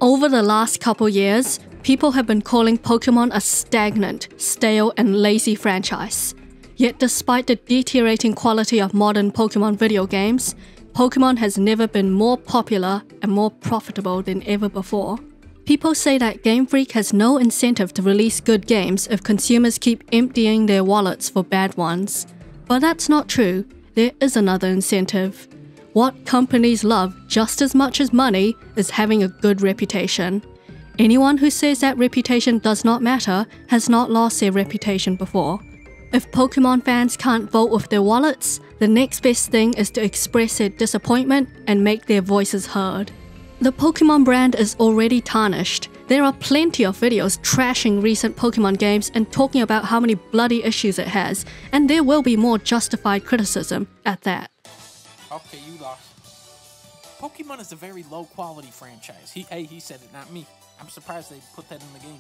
Over the last couple years, people have been calling Pokémon a stagnant, stale, and lazy franchise. Yet despite the deteriorating quality of modern Pokémon video games, Pokémon has never been more popular and more profitable than ever before. People say that Gamefreak has no incentive to release good games if consumers keep emptying their wallets for bad ones. But that's not true. There is another incentive. What companies love just as much as money is having a good reputation. Anyone who says that reputation does not matter has not lost their reputation before. If Pokémon fans can't vote with their wallets, the next best thing is to express their disappointment and make their voices heard. The Pokémon brand is already tarnished. There are plenty of videos trashing recent Pokémon games and talking about how many bloody issues it has, and there will be more justified criticism at that. Okay, you lost. Pokémon is a very low-quality franchise. He said it, not me. I'm surprised they put that in the game.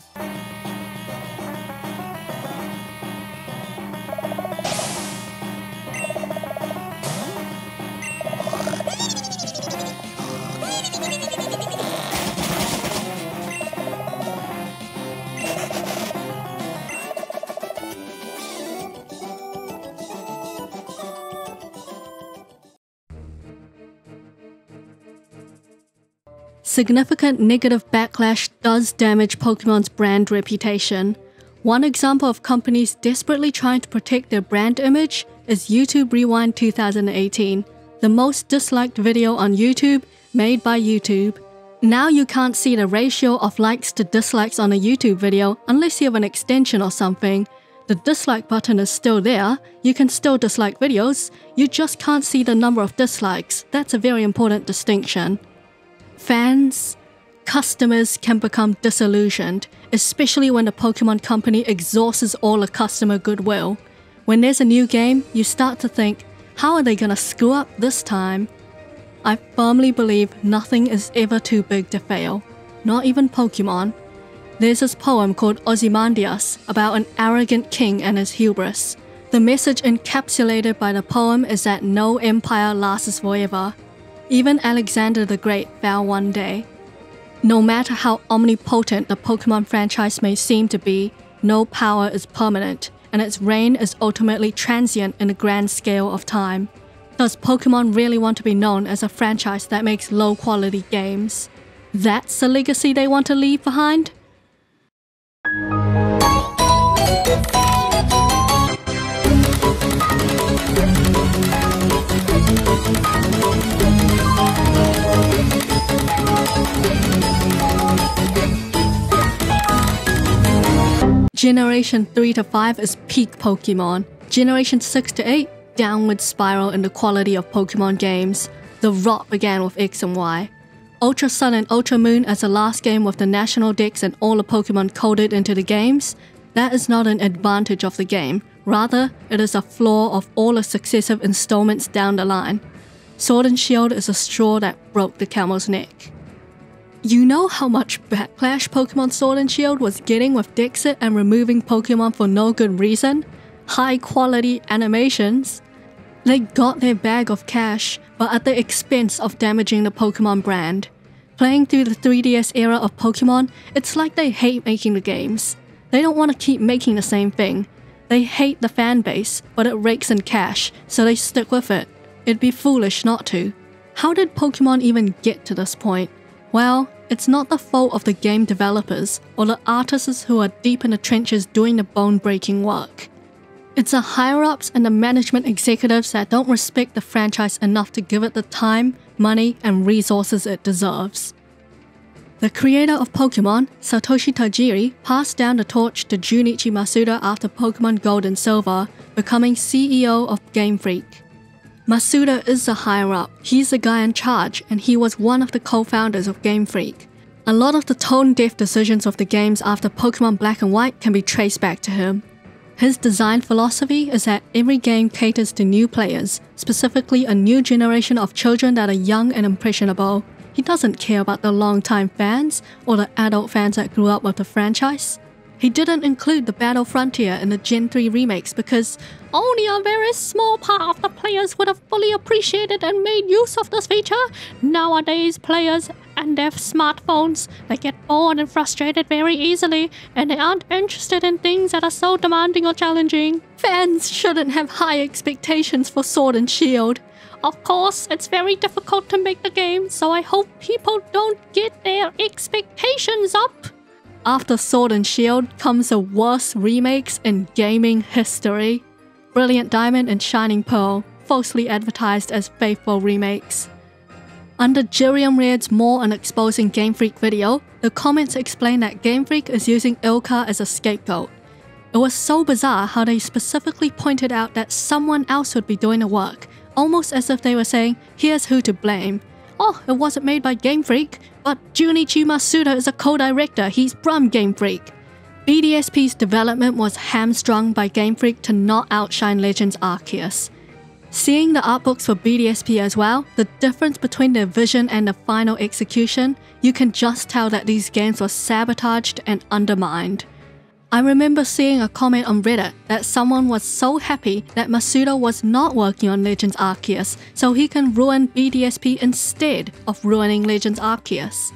Significant negative backlash does damage Pokémon's brand reputation. One example of companies desperately trying to protect their brand image is YouTube Rewind 2018, the most disliked video on YouTube made by YouTube. Now you can't see the ratio of likes to dislikes on a YouTube video unless you have an extension or something. The dislike button is still there, you can still dislike videos, you just can't see the number of dislikes. That's a very important distinction. Fans, customers can become disillusioned, especially when the Pokémon company exhausts all the customer goodwill. When there's a new game, you start to think, how are they gonna screw up this time? I firmly believe nothing is ever too big to fail, not even Pokémon. There's this poem called Ozymandias about an arrogant king and his hubris. The message encapsulated by the poem is that no empire lasts forever. Even Alexander the Great fell one day. No matter how omnipotent the Pokémon franchise may seem to be, no power is permanent, and its reign is ultimately transient in the grand scale of time. Does Pokémon really want to be known as a franchise that makes low-quality games? That's the legacy they want to leave behind? Generation 3 to 5 is peak Pokémon. Generation 6 to 8, downward spiral in the quality of Pokémon games. The rot began with X and Y. Ultra Sun and Ultra Moon as the last game with the national decks and all the Pokémon coded into the games, that is not an advantage of the game. Rather, it is a flaw of all the successive installments down the line. Sword and Shield is a straw that broke the camel's neck. You know how much backlash Pokémon Sword and Shield was getting with Dexit and removing Pokémon for no good reason? High quality animations. They got their bag of cash, but at the expense of damaging the Pokémon brand. Playing through the 3DS era of Pokémon, it's like they hate making the games. They don't want to keep making the same thing. They hate the fan base, but it rakes in cash, so they stick with it. It'd be foolish not to. How did Pokémon even get to this point? Well, it's not the fault of the game developers or the artists who are deep in the trenches doing the bone-breaking work. It's the higher-ups and the management executives that don't respect the franchise enough to give it the time, money, and resources it deserves. The creator of Pokémon, Satoshi Tajiri, passed down the torch to Junichi Masuda after Pokémon Gold and Silver, becoming CEO of Gamefreak. Masuda is the higher-up, he's the guy in charge, and he was one of the co-founders of Gamefreak. A lot of the tone-deaf decisions of the games after Pokémon Black and White can be traced back to him. His design philosophy is that every game caters to new players, specifically a new generation of children that are young and impressionable. He doesn't care about the long-time fans or the adult fans that grew up with the franchise. He didn't include the Battle Frontier in the Gen 3 remakes because only a very small part of the players would have fully appreciated and made use of this feature. Nowadays, players and their smartphones, they get bored and frustrated very easily, and they aren't interested in things that are so demanding or challenging. Fans shouldn't have high expectations for Sword and Shield. Of course, it's very difficult to make the game, so I hope people don't get their expectations up. After Sword and Shield comes the worst remakes in gaming history. Brilliant Diamond and Shining Pearl, falsely advertised as faithful remakes. Under Jirium Reard's More on Exposing Gamefreak video, the comments explain that Gamefreak is using Ilka as a scapegoat. It was so bizarre how they specifically pointed out that someone else would be doing the work, almost as if they were saying, here's who to blame. Oh, it wasn't made by Gamefreak, but Junichi Masuda is a co-director, he's from Gamefreak. BDSP's development was hamstrung by Gamefreak to not outshine Legends Arceus. Seeing the artbooks for BDSP as well, the difference between their vision and the final execution, you can just tell that these games were sabotaged and undermined. I remember seeing a comment on Reddit that someone was so happy that Masuda was not working on Legends Arceus, so he can ruin BDSP instead of ruining Legends Arceus.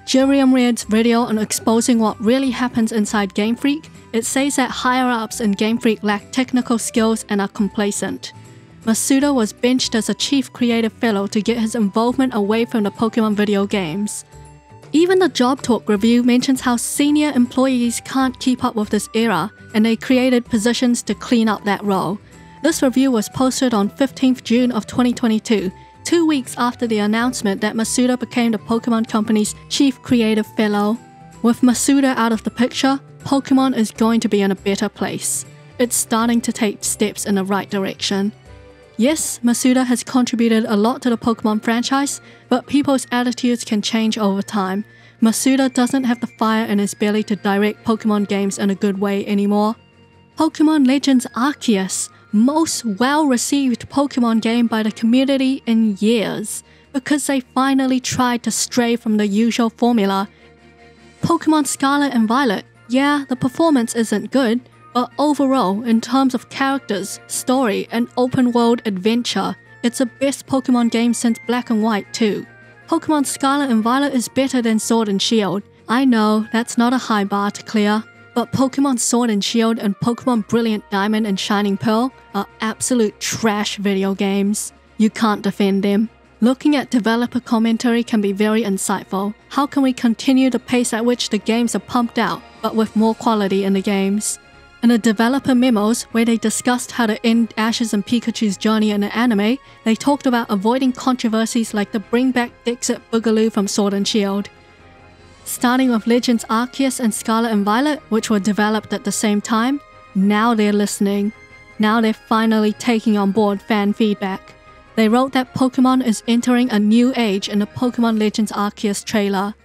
Jirium Reard's video on exposing what really happens inside Gamefreak, it says that higher-ups in Gamefreak lack technical skills and are complacent. Masuda was benched as a chief creative fellow to get his involvement away from the Pokémon video games. Even the Job Talk review mentions how senior employees can't keep up with this era, and they created positions to clean up that role. This review was posted on 15th June of 2022, 2 weeks after the announcement that Masuda became the Pokémon Company's chief creative fellow. With Masuda out of the picture, Pokémon is going to be in a better place. It's starting to take steps in the right direction. Yes, Masuda has contributed a lot to the Pokémon franchise, but people's attitudes can change over time. Masuda doesn't have the fire in his belly to direct Pokémon games in a good way anymore. Pokémon Legends Arceus, most well-received Pokémon game by the community in years, because they finally tried to stray from the usual formula. Pokémon Scarlet and Violet, yeah, the performance isn't good, but overall, in terms of characters, story, and open-world adventure, it's the best Pokémon game since Black and White too. Pokémon Scarlet and Violet is better than Sword and Shield. I know, that's not a high bar to clear, but Pokémon Sword and Shield and Pokémon Brilliant Diamond and Shining Pearl are absolute trash video games. You can't defend them. Looking at developer commentary can be very insightful. How can we continue the pace at which the games are pumped out, but with more quality in the games? In the developer memos, where they discussed how to end Ash's and Pikachu's journey in the anime, they talked about avoiding controversies like the bring back Dixit Boogaloo from Sword and Shield. Starting with Legends Arceus and Scarlet and Violet, which were developed at the same time, now they're listening. Now they're finally taking on board fan feedback. They wrote that Pokémon is entering a new age in the Pokémon Legends Arceus trailer.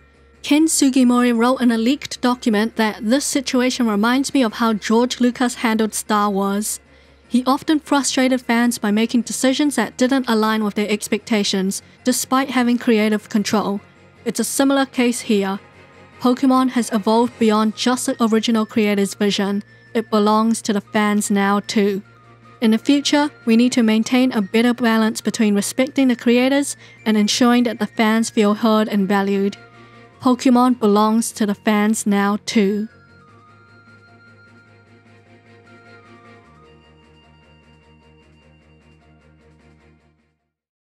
Ken Sugimori wrote in a leaked document that this situation reminds me of how George Lucas handled Star Wars. He often frustrated fans by making decisions that didn't align with their expectations, despite having creative control. It's a similar case here. Pokémon has evolved beyond just the original creator's vision. It belongs to the fans now too. In the future, we need to maintain a better balance between respecting the creators and ensuring that the fans feel heard and valued. Pokémon belongs to the fans now too.